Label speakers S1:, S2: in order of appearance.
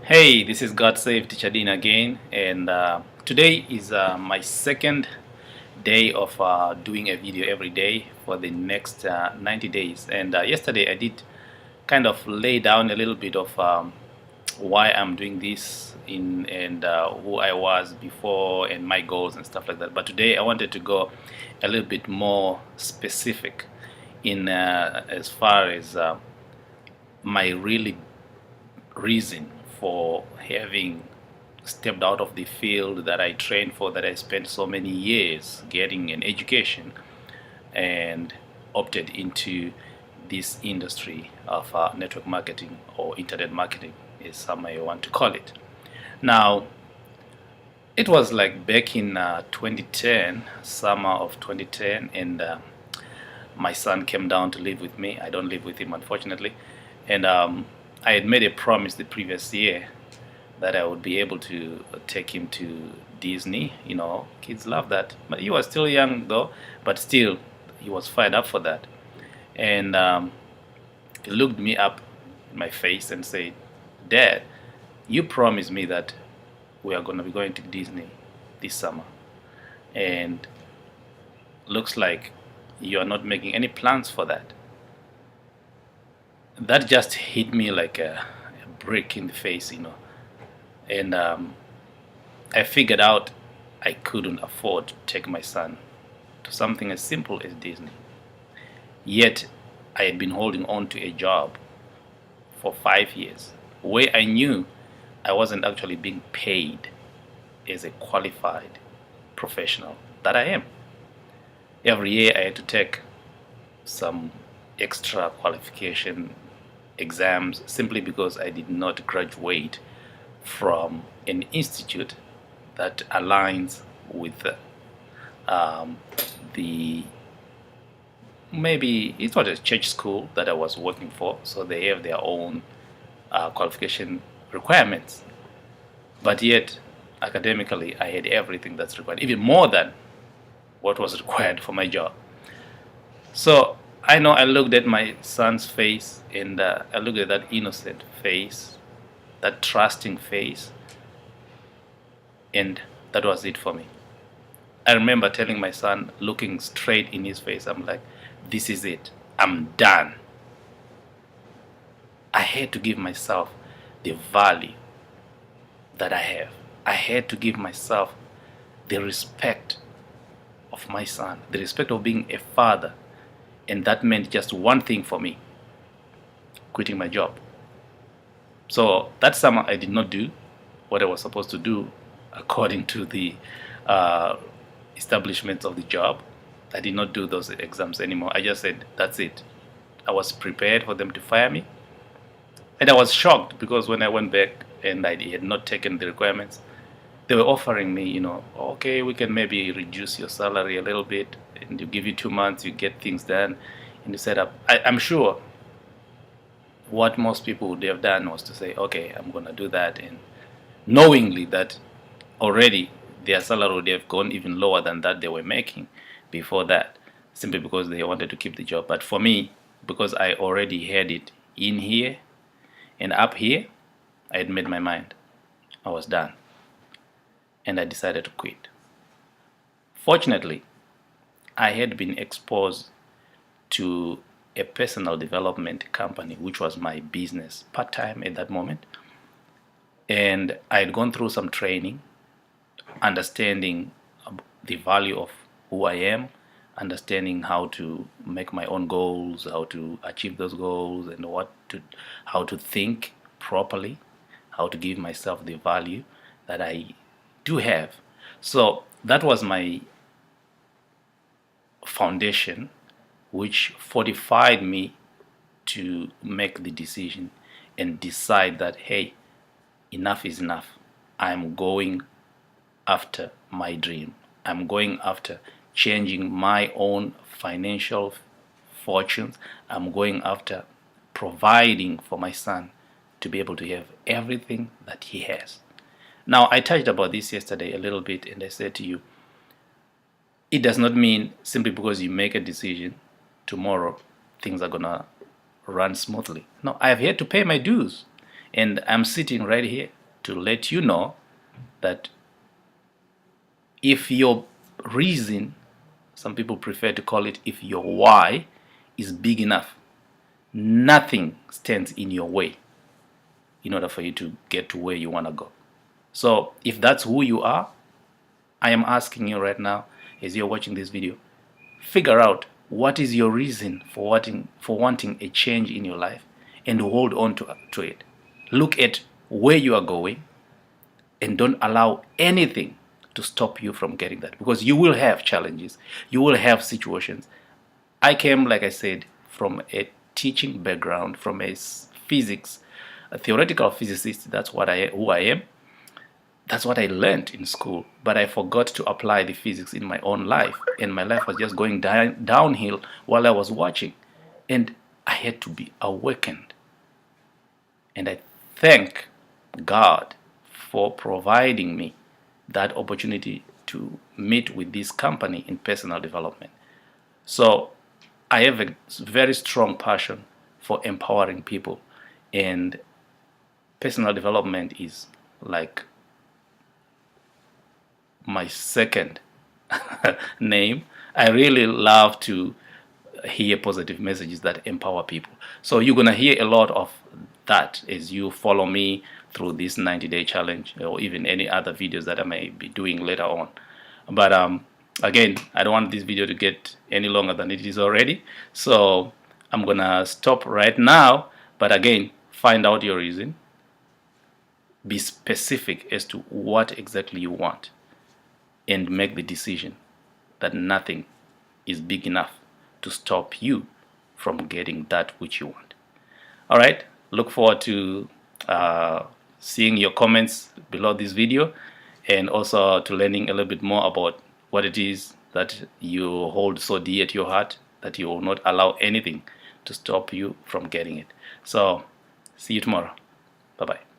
S1: Hey, this is God Save Teacher Dean again, and today is my second day of doing a video every day for the next 90 days. And yesterday I did kind of lay down a little bit of why I'm doing this and who I was before and my goals and stuff like that. But today I wanted to go a little bit more specific in as far as my really reason for having stepped out of the field that I trained for, that I spent so many years getting an education, and opted into this industry of network marketing, or internet marketing, as some may want to call it. Now, it was like back in 2010, summer of 2010, and my son came down to live with me. I don't live with him, unfortunately, and I had made a promise the previous year that I would be able to take him to Disney. You know, kids love that. But he was still young though, but still, he was fired up for that. And he looked me up in my face and said, "Dad, you promised me that we are going to be going to Disney this summer. And looks like you are not making any plans for that." That just hit me like a brick in the face, and I figured out I couldn't afford to take my son to something as simple as Disney. Yet I had been holding on to a job for 5 years where I knew I wasn't actually being paid as a qualified professional that I am. Every year I had to take some extra qualification exams simply because I did not graduate from an institute that aligns with the maybe it was a church school that I was working for, so they have their own qualification requirements. But yet, academically, I had everything that's required, even more than what was required for my job. So I know I looked at my son's face, and I looked at that innocent face, that trusting face, and that was it for me. I remember telling my son, looking straight in his face, I'm like, "This is it. I'm done." I had to give myself the value that I have. I had to give myself the respect of my son, the respect of being a father. And that meant just one thing for me: quitting my job. So that summer I did not do what I was supposed to do according to the uh, establishments of the job. I did not do those exams anymore. I just said, that's it. I was prepared for them to fire me. And I was shocked because when I went back and I had not taken the requirements, they were offering me, "Okay, we can maybe reduce your salary a little bit, and you give you 2 months, you get things done, and you set up." I'm sure what most people would have done was to say, "Okay, I'm going to do that," and knowingly that already their salary would have gone even lower than that they were making before that, simply because they wanted to keep the job. But for me, because I already had it in here and up here, I had made my mind. I was done. And I decided to quit. Fortunately, I had been exposed to a personal development company, which was my business part-time at that moment. And I had gone through some training, understanding the value of who I am, understanding how to make my own goals, how to achieve those goals, and how to think properly, how to give myself the value that I do have. So that was my foundation, which fortified me to make the decision and decide that, hey, enough is enough. I'm going after my dream. I'm going after changing my own financial fortunes. I'm going after providing for my son to be able to have everything that he has. Now, I touched about this yesterday a little bit, and I said to you, it does not mean simply because you make a decision, tomorrow things are going to run smoothly. No, I've had to pay my dues, and I'm sitting right here to let you know that if your reason, some people prefer to call it, if your why is big enough, nothing stands in your way in order for you to get to where you want to go. So if that's who you are, I am asking you right now, as you're watching this video, figure out what is your reason for wanting a change in your life, and hold on to it. Look at where you are going, and don't allow anything to stop you from getting that, because you will have challenges, you will have situations. I came, like I said, from a teaching background, from a theoretical physicist. That's who I am. That's what I learned in school, but I forgot to apply the physics in my own life, and my life was just going downhill while I was watching, and I had to be awakened. And I thank God for providing me that opportunity to meet with this company in personal development. So I have a very strong passion for empowering people, and personal development is like my second name. I really love to hear positive messages that empower people. So you're gonna hear a lot of that as you follow me through this 90-day challenge, or even any other videos that I may be doing later on. But again, I don't want this video to get any longer than it is already, so I'm gonna stop right now. But again, find out your reason, be specific as to what exactly you want, and make the decision that nothing is big enough to stop you from getting that which you want. All right, look forward to seeing your comments below this video, and also to learning a little bit more about what it is that you hold so dear to your heart that you will not allow anything to stop you from getting it. So see you tomorrow. Bye-bye.